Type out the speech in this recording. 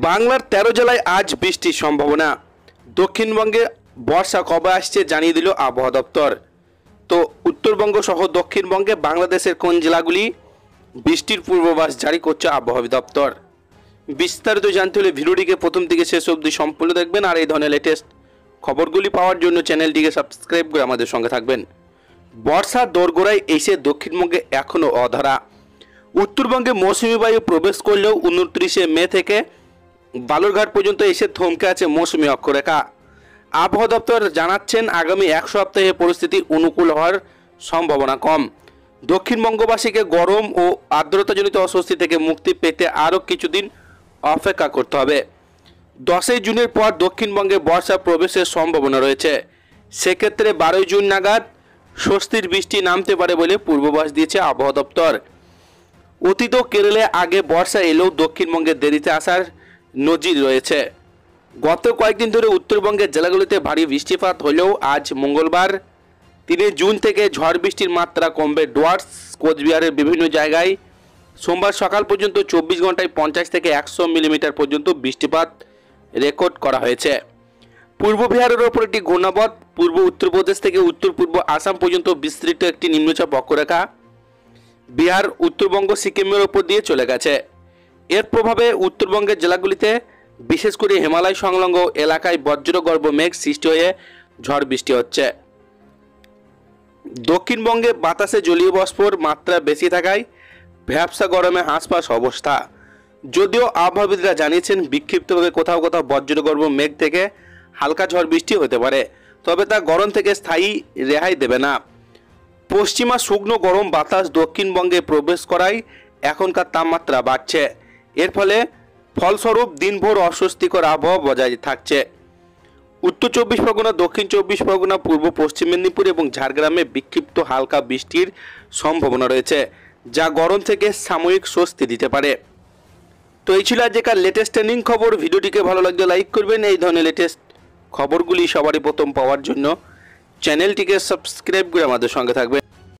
বাংলার ১৩ জেলায় আজ বৃষ্টির সম্ভাবনা। দক্ষিণবঙ্গে বর্ষা কবে আসছে জানিয়ে দিল আবহাওয়া দপ্তর। তো উত্তরবঙ্গ সহ দক্ষিণবঙ্গে বাংলাদেশের কোন জেলাগুলি বৃষ্টির পূর্বাভাস জারি করছে আবহাওয়া দপ্তর। বিস্তারিত জানতে হলে ভিডিওটিকে প্রথম থেকে শেষ অবধি সম্পূর্ণ দেখবেন, আর এই ধরনের লেটেস্ট খবরগুলি পাওয়ার জন্য চ্যানেলটিকে সাবস্ক্রাইব করে আমাদের সঙ্গে থাকবেন। বর্ষা দোরগোড়ায় এসে দক্ষিণবঙ্গে এখনও অধরা। উত্তরবঙ্গে মৌসুমি বায়ু প্রবেশ করলেও 29শে মে থেকে বালুরঘাট পর্যন্ত এসে থমকে আছে মৌসুমি অক্ষরেখা। আবহাওয়া দপ্তর জানাচ্ছেন আগামী এক সপ্তাহে পরিস্থিতি অনুকূল হওয়ার সম্ভাবনা কম। দক্ষিণবঙ্গবাসীকে গরম ও আর্দ্রতাজনিত অস্বস্তি থেকে মুক্তি পেতে আরও কিছুদিন অপেক্ষা করতে হবে। 10ই জুনের পর দক্ষিণবঙ্গে বর্ষা প্রবেশের সম্ভাবনা রয়েছে। সেক্ষেত্রে 12ই জুন নাগাদ স্বস্তির বৃষ্টি নামতে পারে বলে পূর্বাভাস দিয়েছে আবহাওয়া দপ্তর। অতীত কেরলে আগে বর্ষা এলেও দক্ষিণবঙ্গে দেরিতে আসার নজির রয়েছে। গত কয়েকদিন ধরে উত্তরবঙ্গের জেলাগুলিতে ভারী বৃষ্টিপাত হলেও আজ মঙ্গলবার 3 জুন থেকে ঝড় বৃষ্টির মাত্রা কমবে ডুয়ার্স কোচবিহারের বিভিন্ন জায়গায়। সোমবার সকাল পর্যন্ত 24 ঘন্টায় 50 থেকে 100 মিলিমিটার পর্যন্ত বৃষ্টিপাত রেকর্ড করা হয়েছে। পূর্ব বিহারের ওপর একটি ঘূর্ণাবর্ত পূর্ব উত্তরপ্রদেশ থেকে উত্তর পূর্ব আসাম পর্যন্ত বিস্তৃত একটি নিম্নচাপ অক্ষরেখা বিহার, উত্তরবঙ্গ, সিকিমের ওপর দিয়ে চলে গেছে। এর প্রভাবে উত্তরবঙ্গের জেলাগুলিতে বিশেষ করে হিমালয় সংলগ্ন এলাকায় বজ্রগর্ভ মেঘ সৃষ্টি হয়ে ঝড় বৃষ্টি হচ্ছে। দক্ষিণবঙ্গে বাতাসে জলীয় বাষ্পর মাত্রা বেশি থাকায় ভ্যাপসা গরমে হাঁসফাঁস অবস্থা। যদিও আবহাওয়াবিদরা জানিয়েছেন বিক্ষিপ্তভাবে কোথাও কোথাও বজ্রগর্ভ মেঘ থেকে হালকা ঝড় বৃষ্টি হতে পারে, তবে তা গরম থেকে স্থায়ী রেহাই দেবে না। পশ্চিমা শুকনো গরম বাতাস দক্ষিণবঙ্গে প্রবেশ করায় এখনকার তাপমাত্রা বাড়ছে। এর ফলস্বরূপ দিনভর অস্বস্তিকর আবহাওয়া বজায় থাকছে। উত্তর 24 পরগনা, দক্ষিণ 24 পরগনা, পূর্ব পশ্চিম মেদিনীপুর এবং ঝাড়গ্রামে বিক্ষিপ্ত হালকা বৃষ্টির সম্ভাবনা রয়েছে, যা গরম থেকে সাময়িক স্বস্তি দিতে পারে। তো এই ছিল আজকের লেটেস্ট ট্রেন্ডিং খবর। ভিডিওটিকে ভালো লাগলে লাইক করবেন। এই ধরনের লেটেস্ট খবরগুলি সবারই প্রথম পাওয়ার জন্য চ্যানেলটিকে সাবস্ক্রাইব করে আমাদের সঙ্গে থাকবেন।